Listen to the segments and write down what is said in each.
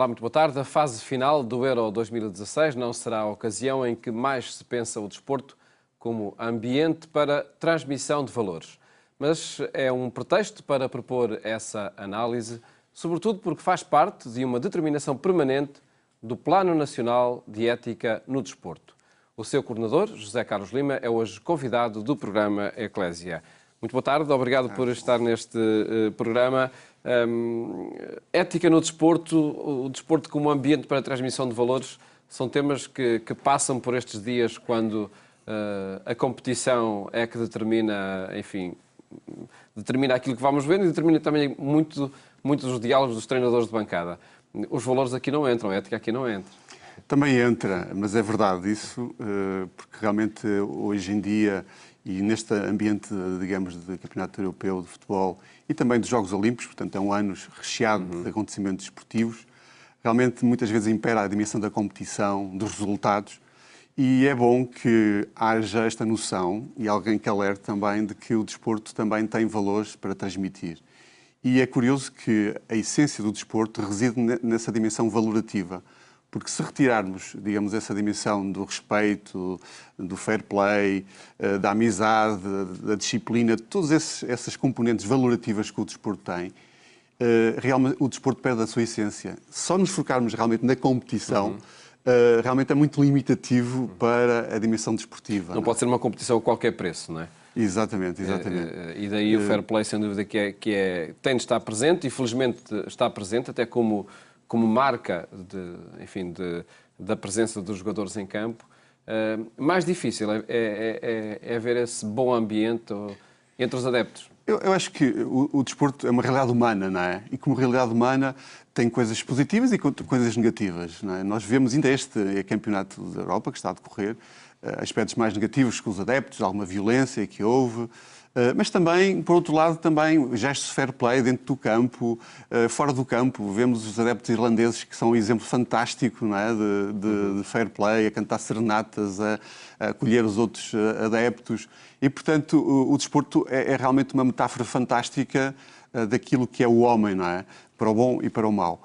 Olá, muito boa tarde. A fase final do Euro 2016 não será a ocasião em que mais se pensa o desporto como ambiente para transmissão de valores. Mas é um pretexto para propor essa análise, sobretudo porque faz parte de uma determinação permanente do Plano Nacional de Ética no Desporto. O seu coordenador, José Carlos Lima, é hoje convidado do programa Eclésia. Muito boa tarde, obrigado por estar neste programa. Ética no desporto, o desporto como ambiente para a transmissão de valores, são temas que passam por estes dias quando a competição é que determina, enfim, determina aquilo que vamos ver e determina também muito dos diálogos dos treinadores de bancada. Os valores aqui não entram, a ética aqui não entra. Também entra, mas é verdade isso, porque realmente hoje em dia, e neste ambiente, digamos, de Campeonato Europeu de Futebol e também dos Jogos Olímpicos, portanto é um ano recheado de acontecimentos esportivos, realmente muitas vezes impera a dimensão da competição, dos resultados, e é bom que haja esta noção e alguém que alerte também de que o desporto também tem valores para transmitir. E é curioso que a essência do desporto reside nessa dimensão valorativa. Porque se retirarmos, digamos, essa dimensão do respeito, do fair play, da amizade, da disciplina, todas essas componentes valorativas que o desporto tem, realmente o desporto perde a sua essência. Só nos focarmos realmente na competição, realmente é muito limitativo para a dimensão desportiva. Não pode ser uma competição a qualquer preço, não é? Exatamente. E daí o fair play, sem dúvida, tem de estar presente e felizmente está presente, até como marca da presença dos jogadores em campo. Mais difícil é ver esse bom ambiente entre os adeptos. Eu acho que o desporto é uma realidade humana, não é? E como realidade humana tem coisas positivas e coisas negativas, não é? Nós vemos ainda este campeonato da Europa que está a decorrer, aspectos mais negativos com os adeptos, alguma violência que houve, mas também, por outro lado, também gestos de fair play dentro do campo, fora do campo. Vemos os adeptos irlandeses que são um exemplo fantástico, não é? de fair play, a cantar serenatas, a acolher os outros adeptos. E, portanto, o desporto é realmente uma metáfora fantástica daquilo que é o homem, não é? Para o bom e para o mau.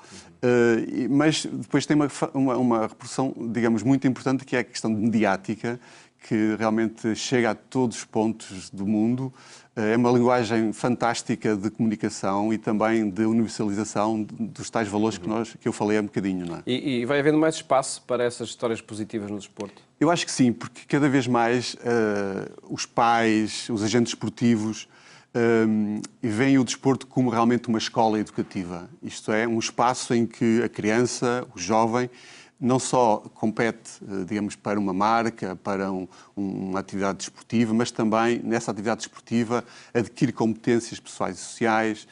Mas depois tem uma repercussão, digamos, muito importante, que é a questão mediática, que realmente chega a todos os pontos do mundo. É uma linguagem fantástica de comunicação e também de universalização dos tais valores que eu falei há um bocadinho. Não é? E vai havendo mais espaço para essas histórias positivas no desporto? Eu acho que sim, porque cada vez mais os pais, os agentes esportivos, veem o desporto como realmente uma escola educativa. Isto é, um espaço em que a criança, o jovem, não só compete, digamos, para uma marca, para uma atividade desportiva, mas também, nessa atividade desportiva, adquire competências pessoais e sociais.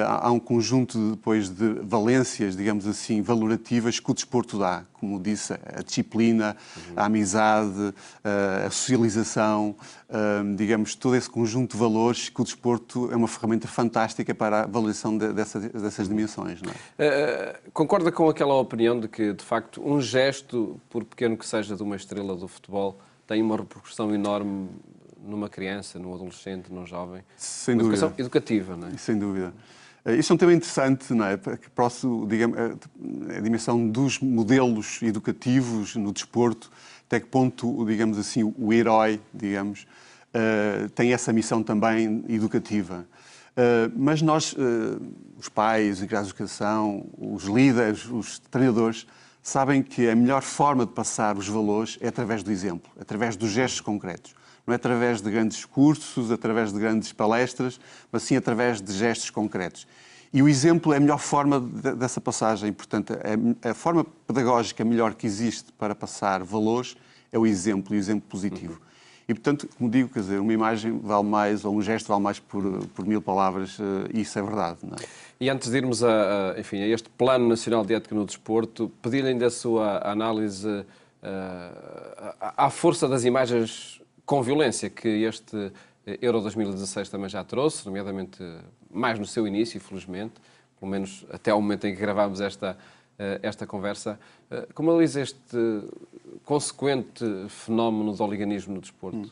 Há um conjunto depois de valências, digamos assim, valorativas que o desporto dá. Como disse, a disciplina, a amizade, a socialização, digamos, todo esse conjunto de valores que o desporto é uma ferramenta fantástica para a valorização dessas dimensões. Não é? Concorda com aquela opinião de que, de facto, um gesto, por pequeno que seja, de uma estrela do futebol, tem uma repercussão enorme numa criança, num adolescente, num jovem? Sem dúvida. Educação educativa, não é? Sem dúvida. Isso é um tema interessante, não é? Que próximo, digamos, a dimensão dos modelos educativos no desporto, até que ponto, digamos assim, o herói, digamos, tem essa missão também educativa. Mas nós, os pais, os graus de educação, os líderes, os treinadores, sabem que a melhor forma de passar os valores é através do exemplo, através dos gestos concretos. Não é através de grandes cursos, através de grandes palestras, mas sim através de gestos concretos. E o exemplo é a melhor forma dessa passagem. Portanto, a forma pedagógica melhor que existe para passar valores é o exemplo, e o exemplo positivo. E, portanto, como digo, quer dizer, uma imagem vale mais, ou um gesto vale mais por 1000 palavras, e isso é verdade. Não é? E antes de irmos a este Plano Nacional de Ética no Desporto, pedir-lhe ainda a sua análise à força das imagens com violência que este Euro 2016 também já trouxe, nomeadamente mais no seu início, felizmente, pelo menos até ao momento em que gravámos esta conversa. Como analisa este consequente fenómeno do oliganismo no desporto?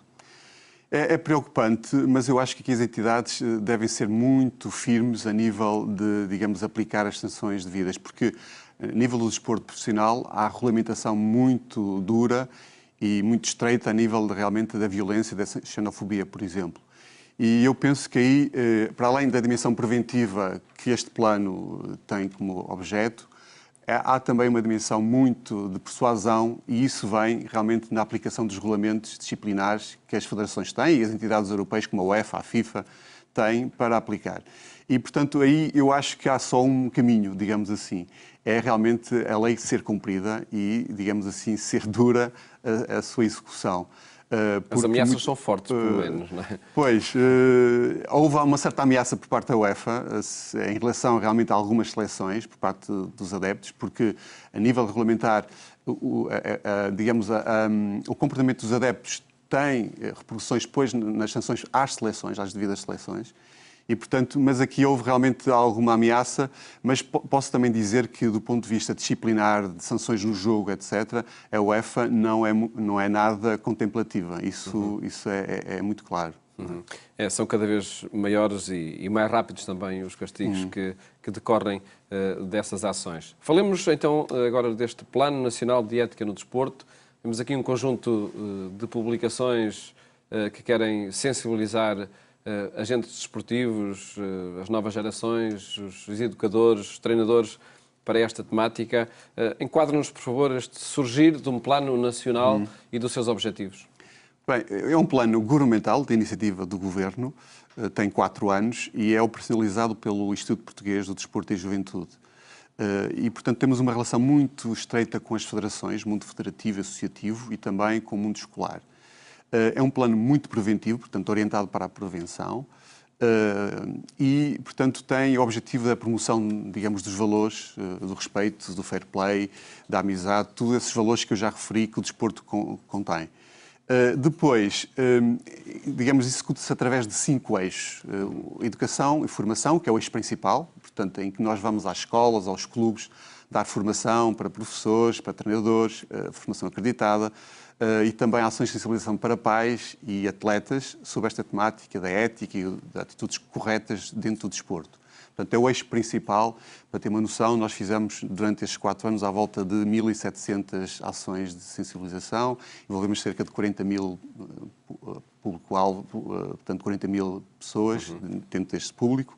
É preocupante, mas eu acho que aqui as entidades devem ser muito firmes a nível de, digamos, aplicar as sanções devidas, porque A nível do desporto profissional, há regulamentação muito dura e muito estreita a nível realmente da violência, da xenofobia, por exemplo. E eu penso que aí, para além da dimensão preventiva que este plano tem como objeto, há também uma dimensão muito de persuasão e isso vem realmente na aplicação dos regulamentos disciplinares que as federações têm e as entidades europeias como a UEFA, a FIFA, têm para aplicar. E, portanto, aí eu acho que há só um caminho, digamos assim. É realmente a lei ser cumprida e, digamos assim, ser dura a sua execução. As ameaças são fortes, pelo menos, não é? Pois, houve uma certa ameaça por parte da UEFA em relação realmente a algumas seleções por parte dos adeptos, porque a nível regulamentar, digamos, o comportamento dos adeptos tem repercussões depois nas sanções às seleções, às devidas seleções. E, portanto, mas aqui houve realmente alguma ameaça, mas posso também dizer que, do ponto de vista disciplinar, de sanções no jogo, etc., a UEFA não é nada contemplativa. Isso é muito claro. São cada vez maiores e mais rápidos também os castigos que decorrem dessas ações. Falemos então agora deste Plano Nacional de Ética no Desporto. Temos aqui um conjunto de publicações que querem sensibilizar agentes desportivos, as novas gerações, os educadores, os treinadores para esta temática. Enquadre-nos, por favor, este surgir de um plano nacional e dos seus objetivos. Bem, é um plano governamental de iniciativa do Governo, tem 4 anos e é operacionalizado pelo Instituto Português do Desporto e Juventude. E, portanto, temos uma relação muito estreita com as federações, mundo federativo e associativo e também com o mundo escolar. É um plano muito preventivo, portanto, orientado para a prevenção e, portanto, tem o objetivo da promoção, digamos, dos valores, do respeito, do fair play, da amizade, todos esses valores que eu já referi que o desporto contém. Depois, digamos, executa-se através de 5 eixos. Educação e formação, que é o eixo principal, portanto, em que nós vamos às escolas, aos clubes, dar formação para professores, para treinadores, formação acreditada, e também ações de sensibilização para pais e atletas sobre esta temática da ética e de atitudes corretas dentro do desporto. Portanto, é o eixo principal. Para ter uma noção, nós fizemos durante estes 4 anos à volta de 1.700 ações de sensibilização, envolvemos cerca de 40.000 público-alvo, portanto 40.000 pessoas dentro deste público.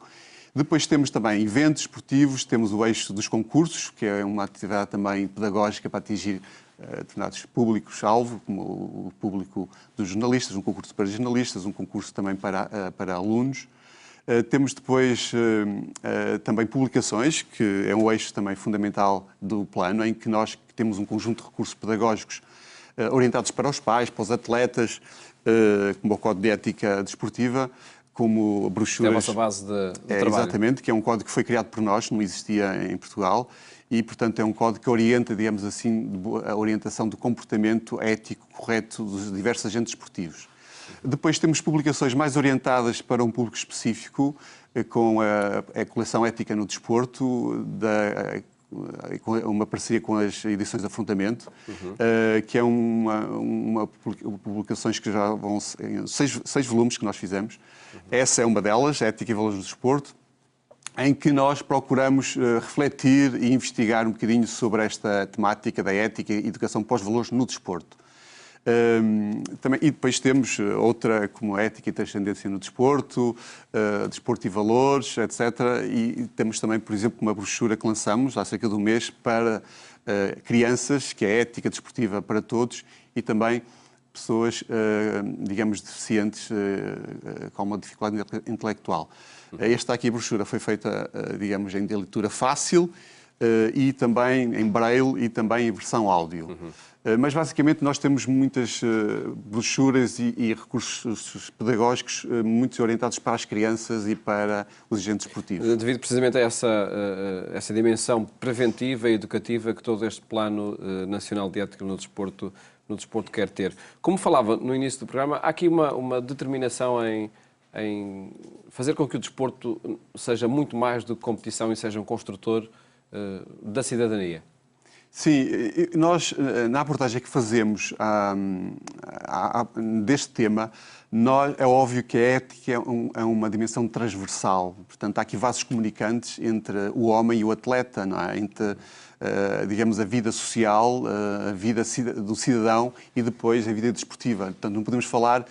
Depois temos também eventos esportivos, temos o eixo dos concursos, que é uma atividade também pedagógica para atingir determinados públicos-alvo, como o público dos jornalistas, um concurso para jornalistas, um concurso também para alunos. Temos depois também publicações, que é um eixo também fundamental do plano, em que nós temos um conjunto de recursos pedagógicos orientados para os pais, para os atletas, como o Código de Ética Desportiva, como brochuras... É a vossa base de trabalho. Exatamente, que é um código que foi criado por nós, não existia em Portugal, e, portanto, é um código que orienta, digamos assim, a orientação do comportamento ético correto dos diversos agentes esportivos. Depois temos publicações mais orientadas para um público específico, com a coleção Ética no Desporto, uma parceria com as edições de Afrontamento, que é uma publicações que já vão em 6 volumes que nós fizemos. Essa é uma delas, Ética e Valores do Desporto, em que nós procuramos refletir e investigar um bocadinho sobre esta temática da ética e educação pós-valores no desporto. E depois temos outra como ética e transcendência no desporto, desporto e valores, etc. E temos também, por exemplo, uma brochura que lançamos há cerca de um mês para crianças, que é ética desportiva para todos, e também pessoas, digamos, deficientes com uma dificuldade intelectual. Esta aqui, a brochura, foi feita, digamos, em leitura fácil e também em braille e também em versão áudio. Mas, basicamente, nós temos muitas brochuras e recursos pedagógicos muito orientados para as crianças e para os agentes esportivos. Devido precisamente a essa dimensão preventiva e educativa que todo este Plano Nacional de Ética no Desporto quer ter. Como falava no início do programa, há aqui uma determinação em fazer com que o desporto seja muito mais do que competição e seja um construtor da cidadania. Sim, nós, na abordagem que fazemos deste tema, é óbvio que a ética é uma dimensão transversal. Portanto, há aqui vasos comunicantes entre o homem e o atleta, não é? Entre digamos, a vida social, a vida do cidadão e depois a vida desportiva. Portanto, não podemos falar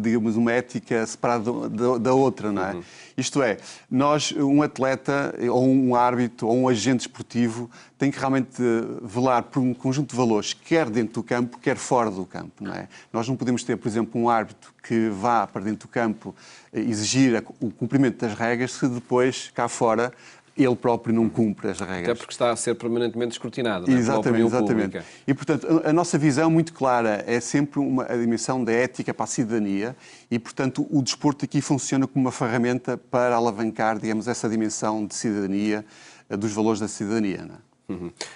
digamos, uma ética separada da outra, não é? Isto é, um atleta, ou um árbitro, ou um agente esportivo, tem que realmente velar por um conjunto de valores, quer dentro do campo, quer fora do campo, não é? Nós não podemos ter, por exemplo, um árbitro que vá para dentro do campo exigir o cumprimento das regras se depois, cá fora, ele próprio não cumpre as regras. Até porque está a ser permanentemente escrutinado, não é? Exatamente, exatamente. Pública. E, portanto, a nossa visão muito clara é sempre a dimensão da ética para a cidadania e, portanto, o desporto aqui funciona como uma ferramenta para alavancar, digamos, essa dimensão de cidadania, dos valores da cidadania, não é?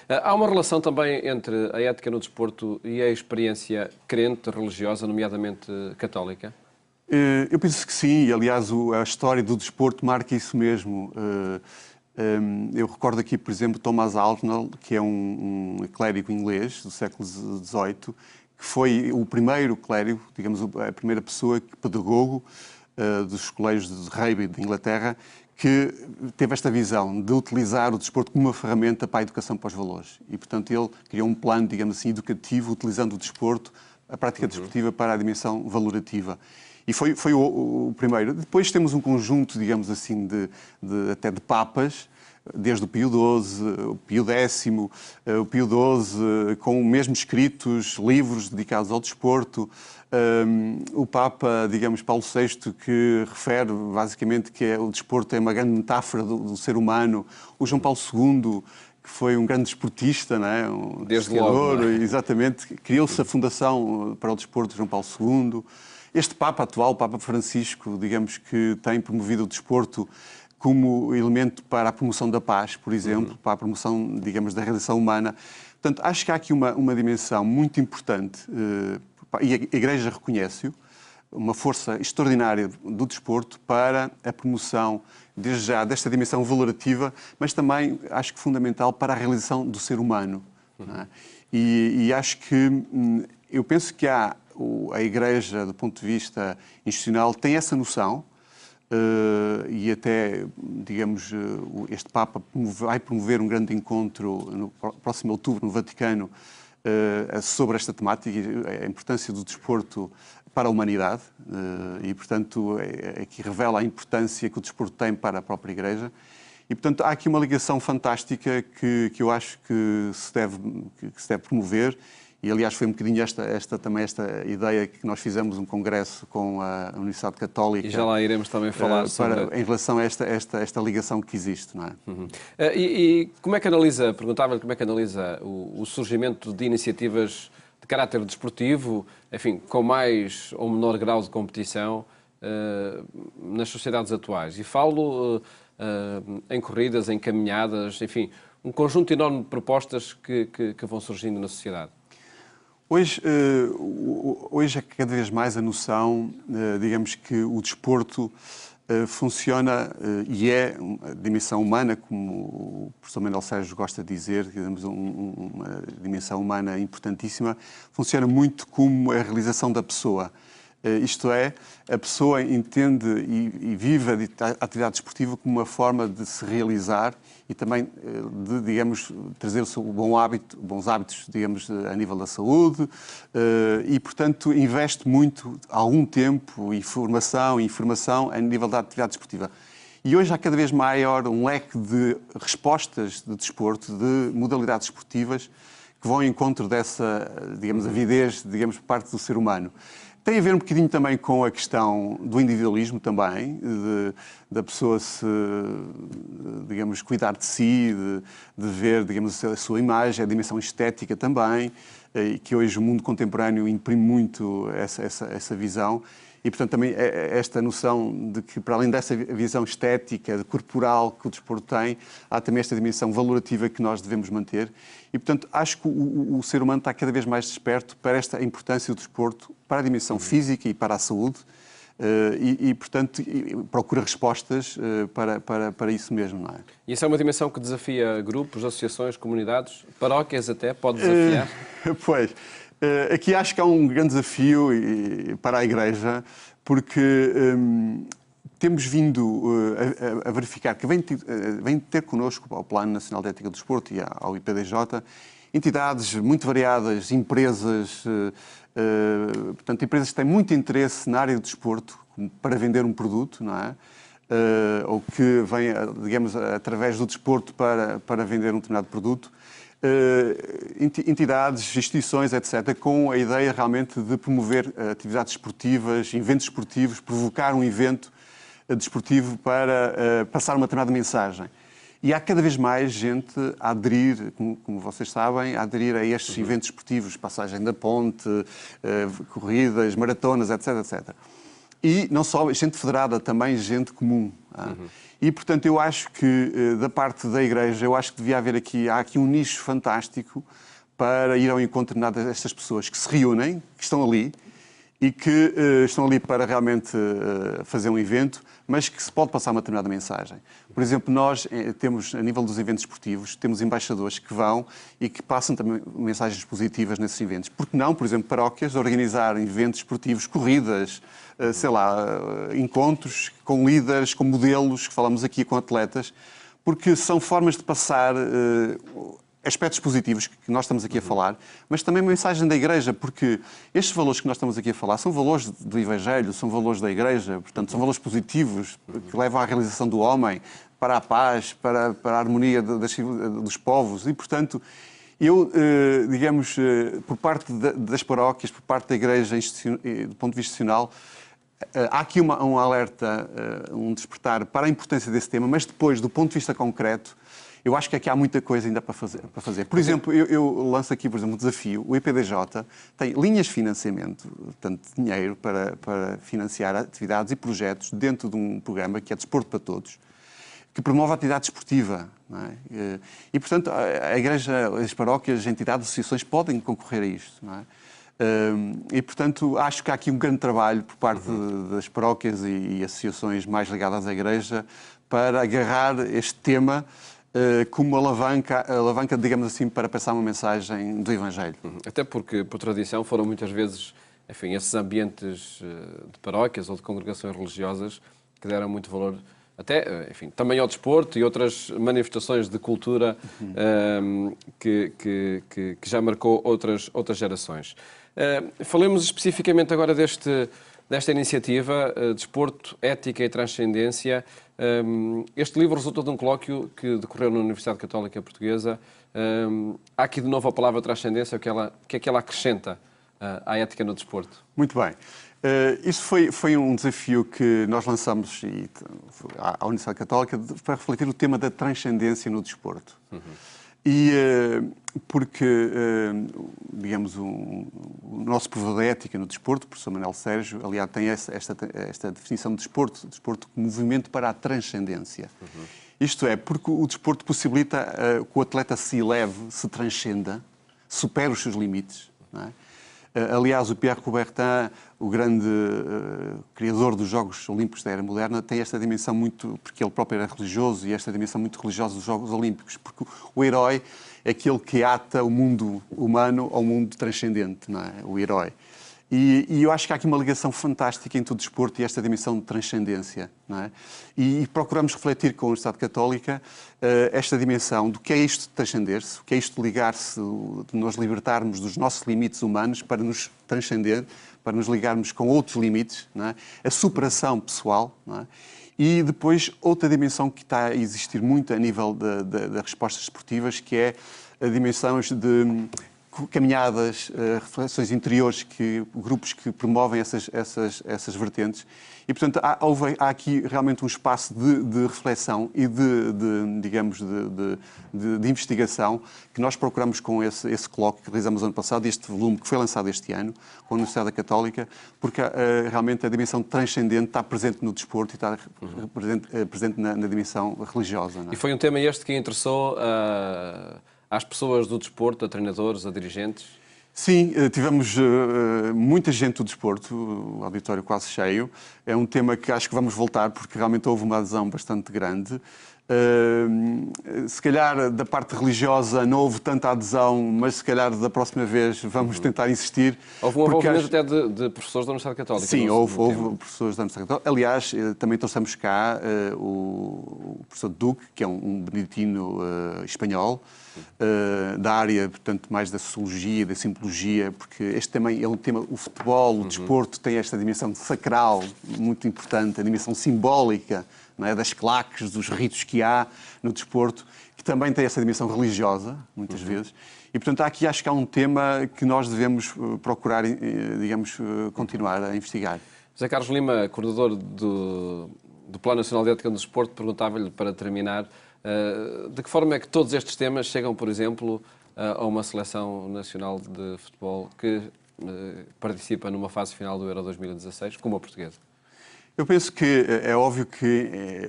Há uma relação também entre a ética no desporto e a experiência crente, religiosa, nomeadamente católica? Eu penso que sim, e aliás a história do desporto marca isso mesmo. Eu recordo aqui, por exemplo, Thomas Arnold, que é um clérigo inglês do século XVIII, que foi o primeiro clérigo, digamos, a primeira pessoa, pedagogo dos colégios de Rugby de Inglaterra, que teve esta visão de utilizar o desporto como uma ferramenta para a educação para os valores. E, portanto, ele criou um plano, digamos assim, educativo, utilizando o desporto, a prática desportiva, para a dimensão valorativa. E foi o primeiro. Depois temos um conjunto, digamos assim, até de papas, desde o Pio XII, o Pio X, o Pio XII, com mesmo escritos, livros dedicados ao desporto. O Papa, digamos, Paulo VI, que refere basicamente que o desporto é uma grande metáfora do ser humano. O João Paulo II, que foi um grande desportista, não é? Desde logo, não é? Exatamente. Criou-se a Fundação para o Desporto de João Paulo II. Este Papa atual, o Papa Francisco, digamos que tem promovido o desporto como elemento para a promoção da paz, por exemplo, para a promoção, digamos, da realização humana. Portanto, acho que há aqui uma dimensão muito importante, e a Igreja reconhece-o, uma força extraordinária do desporto para a promoção, desde já, desta dimensão valorativa, mas também, acho que fundamental, para a realização do ser humano. Não é? E acho que, eu penso que a Igreja, do ponto de vista institucional, tem essa noção, e até, digamos, este Papa vai promover um grande encontro no próximo outubro no Vaticano sobre esta temática, a importância do desporto para a humanidade, e, portanto, aqui revela a importância que o desporto tem para a própria Igreja. E, portanto, há aqui uma ligação fantástica que eu acho que se deve promover. E, aliás, foi um bocadinho também esta ideia que nós fizemos um congresso com a Universidade Católica. E já lá iremos também falar sobre... Em relação a esta ligação que existe, não é? E como é que analisa, perguntava-lhe como é que analisa o surgimento de iniciativas de caráter desportivo, enfim, com mais ou menor grau de competição nas sociedades atuais? E falo em corridas, em caminhadas, enfim, um conjunto enorme de propostas que vão surgindo na sociedade. Hoje é cada vez mais a noção, digamos que o desporto funciona e é a dimensão humana, como o professor Manuel Sérgio gosta de dizer, digamos, uma dimensão humana importantíssima, funciona muito como a realização da pessoa. Isto é, a pessoa entende e vive a atividade desportiva como uma forma de se realizar e também de, digamos, trazer bons hábitos, digamos, a nível da saúde e, portanto, investe muito, algum tempo e informação a nível da atividade desportiva. E hoje há cada vez maior um leque de respostas de desporto, de modalidades desportivas que vão ao encontro dessa, digamos, avidez, digamos, por parte do ser humano. Tem a ver um bocadinho também com a questão do individualismo também, da pessoa se, digamos, cuidar de si, de ver, digamos, a sua imagem, a dimensão estética também, e que hoje o mundo contemporâneo imprime muito essa visão. E, portanto, também esta noção de que, para além dessa visão estética, corporal que o desporto tem, há também esta dimensão valorativa que nós devemos manter. E, portanto, acho que o ser humano está cada vez mais desperto para esta importância do desporto, para a dimensão física e para a saúde, portanto, procura respostas para isso mesmo, não é? E isso é uma dimensão que desafia grupos, associações, comunidades, paróquias até, pode desafiar? Pois. Aqui acho que há um grande desafio para a Igreja, porque temos vindo a verificar que vem ter connosco ao Plano Nacional de Ética do Desporto e ao IPDJ entidades muito variadas, empresas, portanto, empresas que têm muito interesse na área do desporto para vender um produto, não é? Ou que vêm, digamos, através do desporto para vender um determinado produto. Entidades, instituições, etc., com a ideia realmente de promover atividades esportivas, eventos esportivos, provocar um evento desportivo para passar uma determinada mensagem. E há cada vez mais gente a aderir, como vocês sabem, a aderir a estes eventos esportivos, passagem da ponte, corridas, maratonas, etc, etc. E não só gente federada, também gente comum. E, portanto, eu acho que, da parte da Igreja, eu acho que devia haver há aqui um nicho fantástico para ir ao encontro de nada destas pessoas que se reúnem, que estão ali, e que estão ali para realmente fazer um evento, mas que se pode passar uma determinada mensagem. Por exemplo, nós temos, a nível dos eventos esportivos, temos embaixadores que vão e que passam também mensagens positivas nesses eventos. Porque não, por exemplo, paróquias organizar eventos esportivos, corridas, sei lá, encontros com líderes, com modelos, que falamos aqui com atletas, porque são formas de passar aspectos positivos que nós estamos aqui a falar, mas também uma mensagem da Igreja, porque estes valores que nós estamos aqui a falar são valores do Evangelho, são valores da Igreja, portanto, são valores positivos que levam à realização do homem, para a paz, para a harmonia dos povos e, portanto, eu, digamos, por parte das paróquias, por parte da Igreja, do ponto de vista institucional, há aqui um alerta, um despertar para a importância desse tema, mas depois, do ponto de vista concreto, eu acho que aqui há muita coisa ainda para fazer. Por exemplo, eu lanço aqui, por exemplo, um desafio. O IPDJ tem linhas de financiamento, portanto, dinheiro para financiar atividades e projetos dentro de um programa que é Desporto para Todos, que promove a atividade esportiva. Não é? E, portanto, a Igreja, as paróquias, as entidades, associações podem concorrer a isto. Não é? E, portanto, acho que há aqui um grande trabalho por parte das paróquias e associações mais ligadas à Igreja para agarrar este tema como alavanca, digamos assim, para passar uma mensagem do Evangelho. Até porque, por tradição, foram muitas vezes, enfim, esses ambientes de paróquias ou de congregações religiosas que deram muito valor, até, enfim, também ao desporto e outras manifestações de cultura que já marcou outras gerações. Falemos especificamente agora desta iniciativa, Desporto, Ética e Transcendência. Este livro resultou de um colóquio que decorreu na Universidade Católica Portuguesa. Há aqui de novo a palavra transcendência, o que é que ela acrescenta à ética no desporto? Muito bem. Isso foi um desafio que nós lançamos à Universidade Católica para refletir o tema da transcendência no desporto. E porque, digamos, o nosso professor de ética no desporto, o professor Manuel Sérgio, aliás, tem esta definição de desporto como movimento para a transcendência. Isto é, porque o desporto possibilita que o atleta se eleve, se transcenda, supere os seus limites. Não é? Aliás, o Pierre Coubertin, o grande criador dos Jogos Olímpicos da Era Moderna, tem esta dimensão muito, porque ele próprio era religioso, e esta dimensão muito religiosa dos Jogos Olímpicos, porque o herói é aquele que ata o mundo humano ao mundo transcendente, não é? O herói. E eu acho que há aqui uma ligação fantástica entre o desporto e esta dimensão de transcendência. Não é? E procuramos refletir com a Universidade Católica esta dimensão do que é isto de transcender-se, o que é isto de ligar-se, de nos libertarmos dos nossos limites humanos para nos transcender, para nos ligarmos com outros limites, não é? A superação pessoal. Não é? E depois outra dimensão que está a existir muito a nível das respostas esportivas, que é a dimensão de caminhadas, reflexões interiores, grupos que promovem essas vertentes. E, portanto, há aqui realmente um espaço de reflexão e digamos, de investigação que nós procuramos com esse colóquio que realizamos ano passado, este volume que foi lançado este ano, com a Universidade Católica, porque realmente a dimensão transcendente está presente no desporto e está presente na dimensão religiosa. Não é? E foi um tema este que interessou às pessoas do desporto, a treinadores, a dirigentes? Sim, tivemos muita gente do desporto, o auditório quase cheio. É um tema que acho que vamos voltar, porque realmente houve uma adesão bastante grande. Se calhar da parte religiosa não houve tanta adesão, mas se calhar da próxima vez vamos tentar insistir. Houve um envolvimento até de professores da Universidade Católica. Sim, houve professores da Universidade Católica. Aliás, também trouxemos cá o professor Duque, que é um beneditino espanhol, da área, portanto, mais da sociologia, da simbologia, porque este também é um tema, o futebol, o desporto tem esta dimensão sacral muito importante, a dimensão simbólica, não é, das claques, dos ritos que há no desporto, que também tem essa dimensão religiosa, muitas vezes. E, portanto, aqui acho que há um tema que nós devemos procurar, digamos, continuar a investigar. José Carlos Lima, coordenador do Plano Nacional de Ética no Desporto, perguntava-lhe, para terminar, de que forma é que todos estes temas chegam, por exemplo, a uma seleção nacional de futebol que participa numa fase final do Euro 2016, como a portuguesa? Eu penso que é óbvio que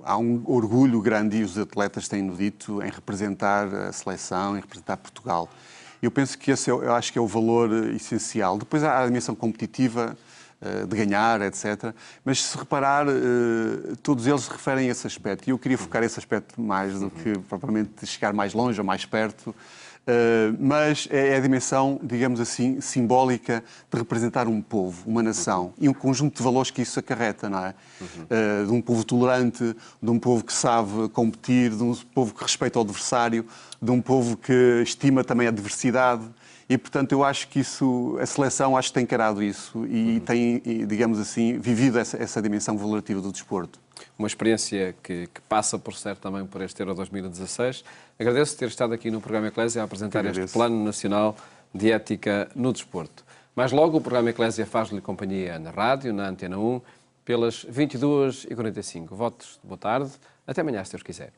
há um orgulho grande, e os atletas têm-no dito, em representar a seleção, em representar Portugal. Eu penso que esse eu acho que é o valor essencial. Depois há a dimensão competitiva, de ganhar, etc. Mas se reparar, todos eles se referem a esse aspecto. E eu queria focar esse aspecto mais do que propriamente chegar mais longe ou mais perto. Mas é a dimensão, digamos assim, simbólica de representar um povo, uma nação e um conjunto de valores que isso acarreta, não é? De um povo tolerante, de um povo que sabe competir, de um povo que respeita o adversário, de um povo que estima também a diversidade. E, portanto, eu acho que isso, a seleção acho que tem encarado isso e tem, digamos assim, vivido essa dimensão valorativa do desporto. Uma experiência que passa, por certo, também por este Euro 2016. Agradeço ter estado aqui no programa Eclésia a apresentar este Plano Nacional de Ética no Desporto. Mais logo, o programa Eclésia faz-lhe companhia na rádio, na Antena 1, pelas 22h45. Votos de boa tarde. Até amanhã, se Deus quiser.